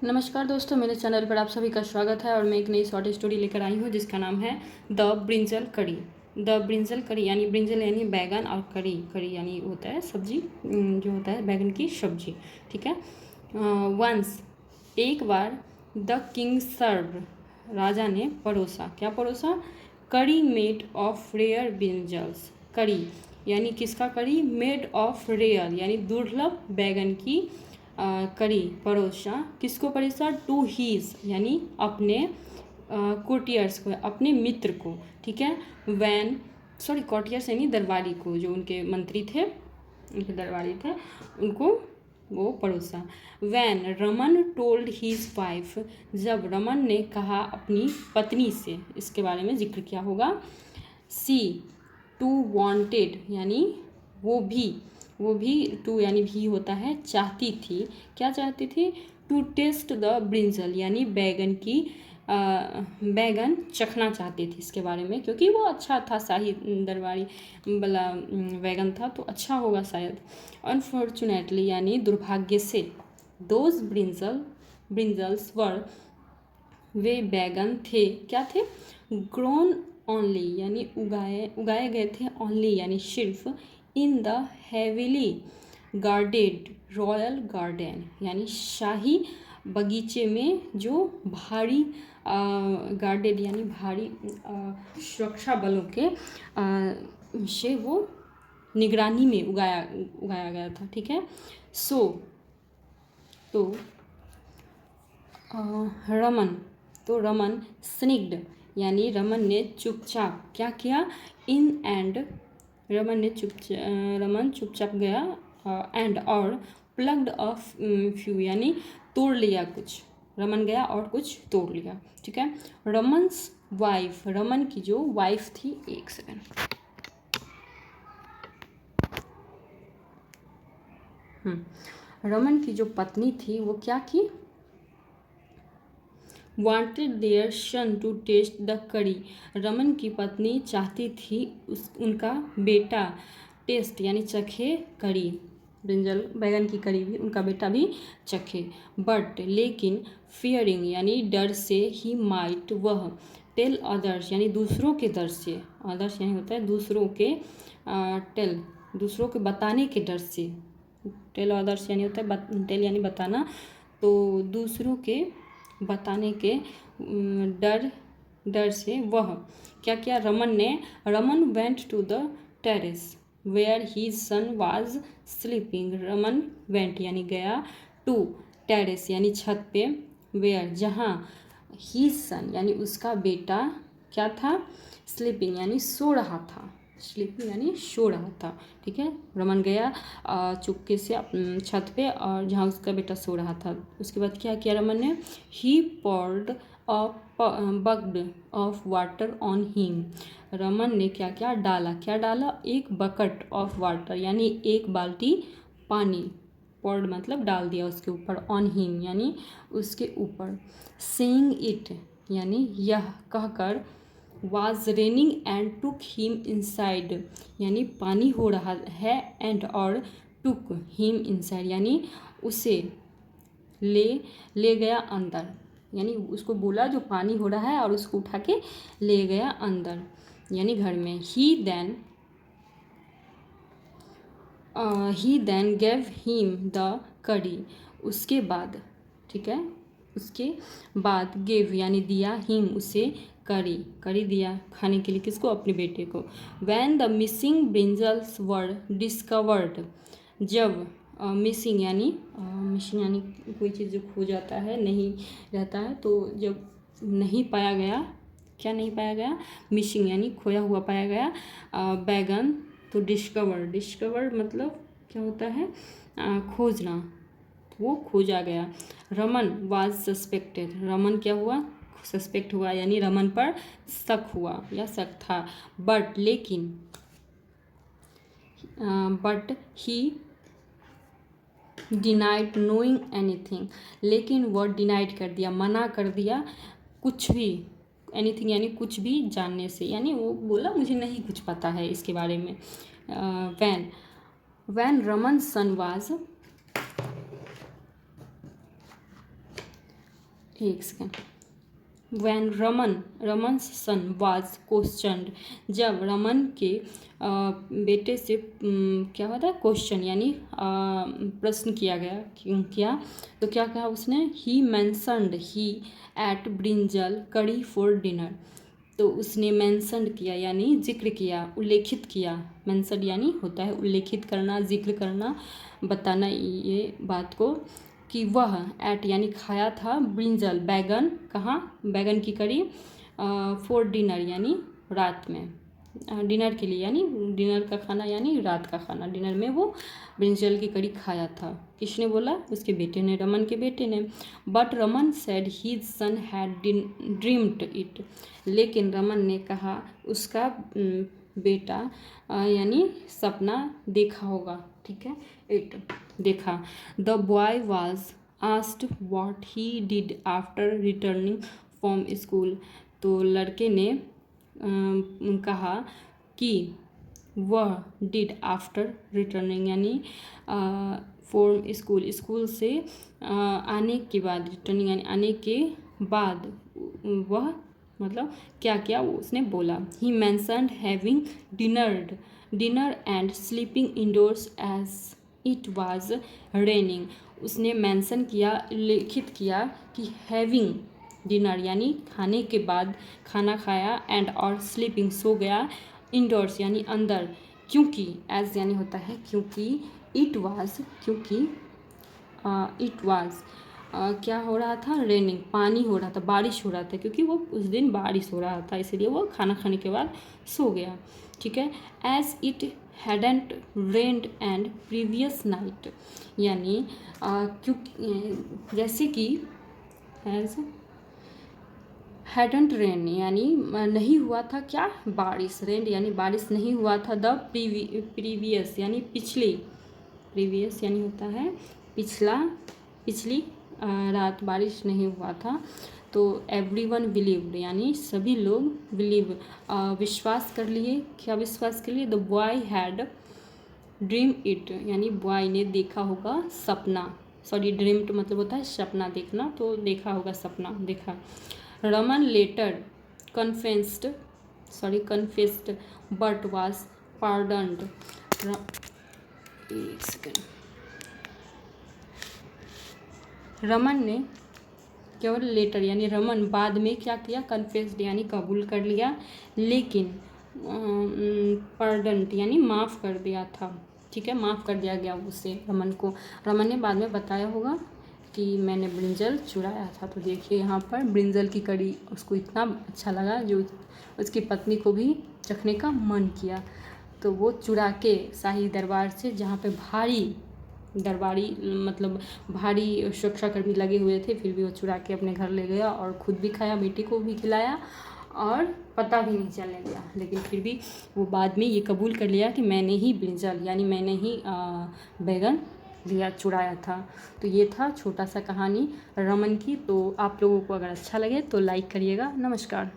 नमस्कार दोस्तों, मेरे चैनल पर आप सभी का स्वागत है और मैं एक नई शॉर्ट स्टोरी लेकर आई हूँ जिसका नाम है द ब्रिंजल करी। द ब्रिंजल करी यानी ब्रिंजल यानी बैगन और करी करी यानी होता है सब्जी, जो होता है बैगन की सब्जी। ठीक है। वंस एक बार द किंग सर्व राजा ने परोसा, क्या परोसा? करी मेड ऑफ रेयर ब्रिंजल्स। करी यानी किसका करी? मेड ऑफ रेयर यानी दुर्लभ बैगन की करी परोसा। किसको परोसा? टू हीज यानी अपने कोर्टियर्स को, अपने मित्र को। ठीक है। वैन कोर्टियर्स यानी दरबारी को, जो उनके मंत्री थे, उनके दरबारी थे, उनको वो परोसा। When Raman told his wife, जब रमन ने कहा अपनी पत्नी से, इसके बारे में जिक्र किया होगा। सी टू वांटेड यानी वो भी टू यानी भी होता है, चाहती थी। क्या चाहती थी? टू टेस्ट द ब्रिंजल यानी बैगन की बैगन चखना चाहती थी इसके बारे में, क्योंकि वो अच्छा था, शाही दरबारी वाला बैगन था तो अच्छा होगा शायद। अनफॉर्चुनेटली यानी दुर्भाग्य से, दोज ब्रिंजल्स वर वे बैगन थे, क्या थे? ग्रोन ओनली यानी उगाए गए थे, ओनली यानी सिर्फ, in the heavily guarded royal garden यानी शाही बगीचे में, जो भारी गार्डेड यानी भारी सुरक्षा बलों के से वो निगरानी में उगाया गया था। ठीक है। सो तो रमन स्निग्ड यानी रमन ने चुपचाप क्या किया? रमन चुपचाप गया एंड और प्लग्ड ऑफ फ्यू यानी तोड़ लिया कुछ। रमन गया और कुछ तोड़ लिया। ठीक है। रमन्स वाइफ, रमन की जो वाइफ थी, एक सेकेंड, रमन की जो पत्नी थी वो क्या की? Wanted their son to taste the curry, Raman की पत्नी चाहती थी उनका बेटा टेस्ट यानी चखे करी, ब्रिंजल बैगन की करी भी उनका बेटा भी चखे। बट लेकिन फियरिंग यानी डर से, ही माइट वह, टेल अदर्स यानी दूसरों के डर से, अदर्स यानी होता है दूसरों के, दूसरों के बताने के डर से, टेल अदर्स यानी होता है टेल यानी बताना, तो दूसरों के बताने के डर से वह क्या किया? Raman went to the terrace where his son was sleeping. Raman went यानी गया, टू टेरेस यानी छत पे, वेयर जहाँ, हीज सन यानी उसका बेटा क्या था? स्लीपिंग यानी सो रहा था, स्लीपिंग यानी सो रहा था। ठीक है। रमन गया चुपके से छत पे, और जहाँ उसका बेटा सो रहा था। उसके बाद क्या किया रमन ने? He poured a bucket of water on him, Raman ने क्या क्या डाला? क्या डाला? एक बकेट ऑफ वाटर यानी एक बाल्टी पानी, पॉर्ड मतलब डाल दिया उसके ऊपर, ऑन हिम यानी उसके ऊपर। सेइंग इट यानी यह कहकर, was raining and took him inside यानी पानी हो रहा है, एंड और टुक हिम इनसाइड यानी उसे ले गया अंदर, यानी उसको बोला जो पानी हो रहा है और उसको उठा के ले गया अंदर यानी घर में। He then gave him the curry, उसके बाद, ठीक है, उसके बाद गेव यानी दिया, हिम उसे, करी दिया खाने के लिए। किसको? अपने बेटे को। When the missing brinjals were discovered, जब मिसिंग यानी कोई चीज़ जो खो जाता है, नहीं रहता है, तो जब नहीं पाया गया, क्या नहीं पाया गया? मिसिंग यानी खोया हुआ पाया गया बैगन, तो डिस्कवर मतलब क्या होता है? खोजना, वो खोजा गया। रमन वाज सस्पेक्टेड, रमन क्या हुआ? सस्पेक्ट हुआ यानी रमन पर शक हुआ या शक था। But he denied knowing anything, लेकिन वह डिनाइड कर दिया, मना कर दिया कुछ भी, एनीथिंग यानी कुछ भी जानने से, यानी वो बोला मुझे नहीं कुछ पता है इसके बारे में। वैन रमन सन वाज एक second. When Raman son was questioned, जब रमन के बेटे से क्या होता है क्वेश्चन यानी प्रश्न किया गया, क्यों किया तो क्या कहा उसने, ही मैंसनड ही एट ब्रिंजल करी फॉर डिनर। तो उसने मैंसनड किया यानी जिक्र किया, उल्लेखित किया। मैंसनड यानी होता है उल्लेखित करना, जिक्र करना, बताना ये बात को, कि वह एट यानी खाया था, ब्रिंजल बैगन, कहाँ, बैगन की करी, फॉर डिनर यानी रात में, डिनर के लिए यानी डिनर का खाना यानी रात का खाना, डिनर में वो ब्रिंजल की करी खाया था। किसने बोला, उसके बेटे ने, रमन के बेटे ने। But Raman said his son had dreamed it, लेकिन रमन ने कहा उसका बेटा यानी सपना देखा होगा, ठीक है, इट देखा। The boy was asked what he did after returning from school, तो लड़के ने कहा कि वह डिड आफ्टर रिटर्निंग यानी फ्रॉम स्कूल, स्कूल से आने के बाद, रिटर्निंग यानी आने के बाद वह मतलब क्या क्या उसने बोला। He mentioned having dinner and sleeping indoors as it was raining, उसने मेंशन किया, उल्लेखित किया कि हैविंग डिनर यानी खाने के बाद खाना खाया, एंड और स्लीपिंग सो गया, इंडोर्स यानी अंदर, क्योंकि एज यानी होता है क्योंकि, इट वाज क्योंकि, इट वाज क्या हो रहा था, रेनिंग पानी हो रहा था, बारिश हो रहा था, क्योंकि वो उस दिन बारिश हो रहा था इसलिए वो खाना खाने के बाद सो गया, ठीक है। As it hadn't rained and previous night, यानी क्योंकि जैसे कि एज हैडेंट रेन यानी नहीं हुआ था क्या, बारिश, रेन यानी बारिश नहीं हुआ था, द प्रीवियस यानी पिछली, प्रीवियस यानी होता है पिछली रात बारिश नहीं हुआ था। तो एवरीवन बिलीव्ड यानी सभी लोग, बिलीव विश्वास कर लिए, क्या विश्वास कर लिए, the boy had dream it यानी बॉय ने देखा होगा सपना, सॉरी ड्रीम्ड मतलब होता है सपना देखना, तो देखा होगा सपना, देखा। Raman later confessed but was pardoned, एक सेकेंड। रमन ने केवल लेटर यानी रमन बाद में क्या किया, कन्फेस्ड यानी कबूल कर लिया, लेकिन पार्डन्ड यानी माफ़ कर दिया था, ठीक है, माफ़ कर दिया गया उसे, रमन को। रमन ने बाद में बताया होगा कि मैंने ब्रिंजल चुराया था। तो देखिए यहाँ पर ब्रिंजल की कड़ी उसको इतना अच्छा लगा जो उसकी पत्नी को भी चखने का मन किया, तो वो चुरा के शाही दरबार से, जहाँ पे भारी दरबारी मतलब भारी सुरक्षाकर्मी लगे हुए थे, फिर भी वो चुरा के अपने घर ले गया और खुद भी खाया, बेटी को भी खिलाया और पता भी नहीं चलने दिया। लेकिन फिर भी वो बाद में ये कबूल कर लिया कि मैंने ही ब्रिंजल यानी मैंने ही बैगन लिया, चुराया था। तो ये था छोटा सा कहानी रमन की। तो आप लोगों को अगर अच्छा लगे तो लाइक करिएगा। नमस्कार।